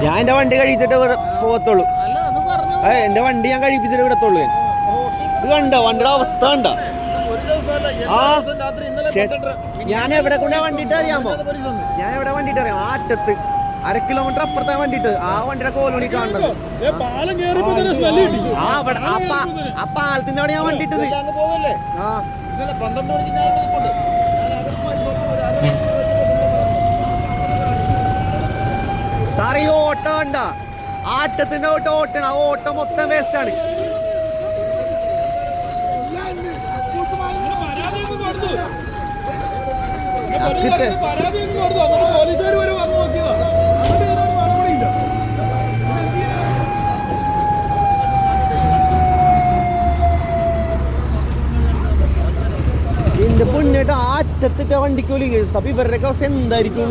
ഞാൻ എന്റെ വണ്ടി കഴിച്ചിട്ട് പോകത്തുള്ളൂ. എന്റെ വണ്ടി ഞാൻ കഴിപ്പിച്ചിട്ട് വിടത്തുള്ളൂ. ഇത് കണ്ടോ വണ്ടിയുടെ അവസ്ഥ കണ്ടോ? ഞാൻ എവിടെ കൊണ്ടാ വണ്ടിട്ട് അറിയാമോ? ഞാൻ എവിടെ വണ്ടിട്ട് അറിയാം? ആറ്റത്ത് 1/2 കിലോമീറ്റർ അപ്പുറത്താ വണ്ടിട്ട്. ആ വണ്ടിയുടെ കോലോണി കാണുന്നത്. ആ പാലത്തിന്റെ അവിടെ ഞാൻ വണ്ടിട്ടത്. സാറേ ഈ ഓട്ടം കണ്ട ആറ്റത്തിന്റെ ഓട്ടാണ്. ആ ഓട്ടം മൊത്തം വേസ്റ്റ് ആണ്. എന്റെ പൊന്നിട്ട് ആറ്റത്തിട്ട വണ്ടിക്കോലി കേസ്. അപ്പൊ ഇവരുടെ അവസ്ഥ എന്തായിരിക്കും?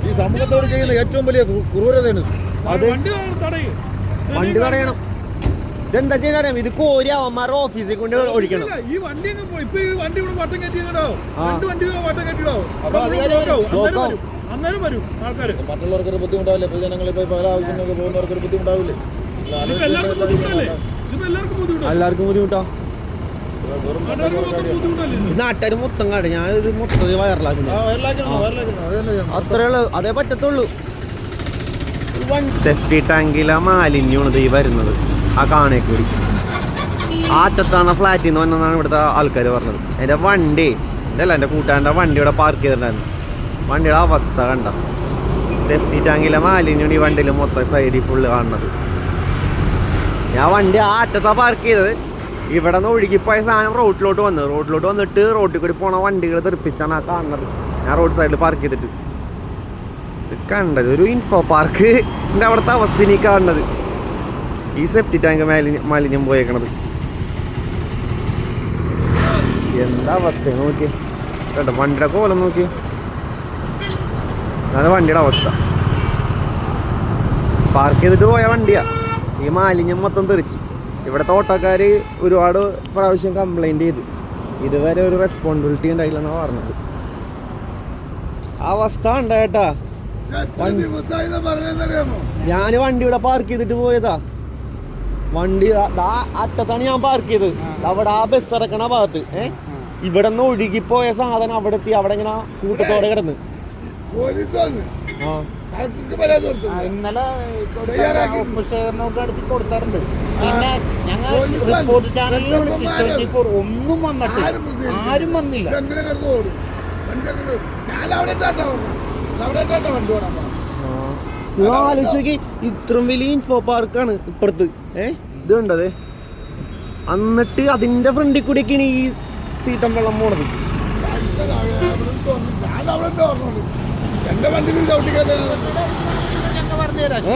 ഈ സമൂഹത്തോട് ചെയ്യുന്ന ഏറ്റവും വലിയ ക്രൂരതയാണ്. അത് വണ്ടി തടയണം. ഇതെന്താ ചെയ്യാൻ? ഇത് കോരി അവന്മാരുടെ ഓഫീസിൽ കൊണ്ട് ഒഴിക്കണം. മറ്റുള്ളവർക്കൊരു ബുദ്ധിമുട്ടാവില്ലേ? ജനങ്ങളിപ്പോ പല ആവശ്യങ്ങൾക്ക് പോകുന്നവർക്കൊരു ബുദ്ധിമുട്ടാവില്ലേ? എല്ലാവർക്കും ബുദ്ധിമുട്ടാ. നാട്ടുകാർ മൊത്തം കാട്. ഞാനിത് മൊത്തത്തിൽ വയറിലാക്കുന്നു. അത്രേ ഉള്ളു, അതേ പറ്റത്തുള്ളൂ. സെഫ്റ്റി ടാങ്കിലെ മാലിന്യമാണ് ഈ വരുന്നത്. ആ കാണേക്കൂടി ആറ്റത്താണ് ഫ്ലാറ്റിൽ നിന്ന് വന്നതാണ് ഇവിടുത്തെ ആൾക്കാർ പറഞ്ഞത്. എൻ്റെ വണ്ടി എൻ്റെ കൂട്ടുകാരൻ്റെ വണ്ടി ഇവിടെ പാർക്ക് ചെയ്തിട്ടുണ്ടായിരുന്നു. വണ്ടിയുടെ അവസ്ഥ കണ്ട. സെഫ്റ്റി ടാങ്കിലെ മാലിന്യമാണ് ഈ വണ്ടിയിൽ മൊത്തം സൈഡിൽ ഫുള്ള് കാണുന്നത്. ഞാൻ വണ്ടി ആറ്റത്താണ് പാർക്ക് ചെയ്തത്. ഇവിടെ നിന്ന് ഒഴുകിപ്പോയ സാധനം റോഡിലോട്ട് വന്നിട്ട് റോഡിൽ കൂടി പോണ വണ്ടികൾ തെറിപ്പിച്ചാണ് ആ കാണുന്നത്. ഞാൻ റോഡ് സൈഡിൽ പാർക്ക് ചെയ്തിട്ട് ഇത് കണ്ടത് ഒരു ഇൻഫോ പാർക്ക് അവിടുത്തെ അവസ്ഥ നീ കാണുന്നത്. ഈ സെപ്റ്റി ടാങ്ക് മാലിന്യം പോയേക്കണത് എന്താ അവസ്ഥ നോക്കി കേട്ടോ. വണ്ടിയുടെ കോലം നോക്കി. അതാണ് വണ്ടിയുടെ അവസ്ഥ. പാർക്ക് ചെയ്തിട്ട് പോയ വണ്ടിയാ ഈ മാലിന്യം മൊത്തം തെറിച്ച്. ഇവിടുത്തെ ഓട്ടോക്കാർ ഒരുപാട് പ്രാവശ്യം കംപ്ലൈൻറ്റ് ചെയ്തു. ഇതുവരെ ഒരു റെസ്പോൺസിബിലിറ്റി ഉണ്ടായില്ലെന്നാണ് പറഞ്ഞത്. അവസ്ഥ ഉണ്ടായിട്ടാ. ഞാൻ വണ്ടി ഇവിടെ പാർക്ക് ചെയ്തിട്ട് പോയതാ. വണ്ടി അറ്റത്താണ് ഞാൻ പാർക്ക് ചെയ്തത്. അവിടെ ആ ബസ് ഇറക്കണ ഭാഗത്ത് ഇവിടെ നിന്ന് ഒഴുകിപ്പോയ സാധനം അവിടെ എത്തി. അവിടെ ഇങ്ങനെ കൂട്ടത്തോടെ കിടന്ന് ഇന്നലെ കൊടുത്താറുണ്ട്. പിന്നെ ഞങ്ങൾ റിപ്പോർട്ട് ചാനലിൽ വിളിച്ച് 24 ഒന്നും വന്നിട്ട് ആരും വന്നില്ല. ആലോചിച്ച് നോക്കി. ഇത്രയും വലിയ ഇൻഫോ പാർക്കാണ് ഇപ്പുറത്ത്. ഇത് കണ്ടത്. എന്നിട്ട് അതിന്റെ ഫ്രണ്ടിൽ കൂടിയൊക്കെയാണ് ഈ തീട്ടം വെള്ളം പോണത്.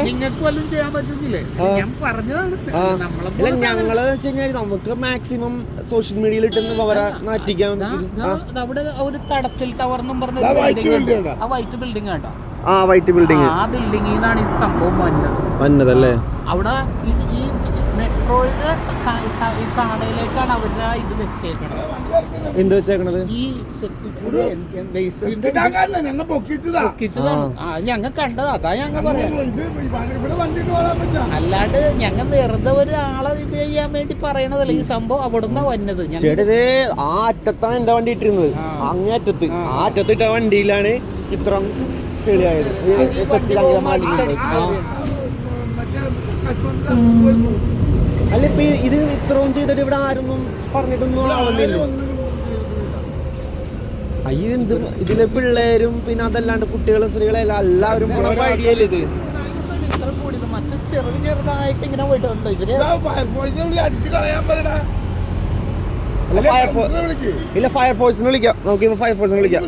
നിങ്ങൾക്ക് വല്ലതും ചെയ്യാൻ പറ്റുന്നില്ലേ? ഞാൻ പറഞ്ഞതാണ്. ഞങ്ങള് വെച്ച് കഴിഞ്ഞാൽ നമുക്ക് മാക്സിമം സോഷ്യൽ മീഡിയയിൽ ഇട്ടുന്ന വിവരം നാറ്റിക്കാൻ. അവിടെ ഒരു തടച്ചിൽ ടവർ എന്നും പറഞ്ഞ ആ വൈറ്റ് ബിൽഡിംഗ് ആട്ടോ. ആ വൈറ്റ് ബിൽഡിംഗ്. ആ ബിൽഡിംഗിൽ നിന്നാണ് ഈ സംഭവം വന്നതല്ലേ? അവിടെ ഈ മെട്രോയുടെ ഈ കാണയിലേക്കാണ് അവരുടെ ഇത് വെച്ചേക്കണത്. എന്ത് വെച്ചേക്കണത്? ഈ ഞങ്ങൾ കണ്ടത്. അതാ ഞങ്ങൾ പറയാം. അല്ലാണ്ട് ഞങ്ങൾ വെറുതെ ഒരാളെ ഇത് ചെയ്യാൻ വേണ്ടി പറയണതല്ല. ഈ സംഭവം അവിടുന്ന് വന്നത്. ആ അറ്റത്താണ് എന്റെ വണ്ടി ഇട്ടിരുന്നത്. അങ്ങേറ്റത്ത് ആറ്റത്തിട്ട വണ്ടിയിലാണ് ഇത്ര ചെളിയായത്. അല്ല ഇപ്പൊ ഇത് ഇത്രയും ചെയ്തിട്ട് ഇവിടെ ആരൊന്നും പറഞ്ഞിട്ടൊന്നും ആവുന്നില്ല. ഇതെന്ത് ഇതിലെ പിള്ളേരും പിന്നെ അതല്ലാണ്ട് കുട്ടികളും സ്ത്രീകളെല്ലാം എല്ലാവരും വഴിയല്ലേ ഇത്. ചെറുതായിട്ട് ഇങ്ങനെ പോയിട്ടുണ്ട് ഇവര്. ഇല്ല ഫയർഫോഴ്സിന് വിളിക്കാം. നമുക്ക് ഫയർഫോഴ്സിന് വിളിക്കാം.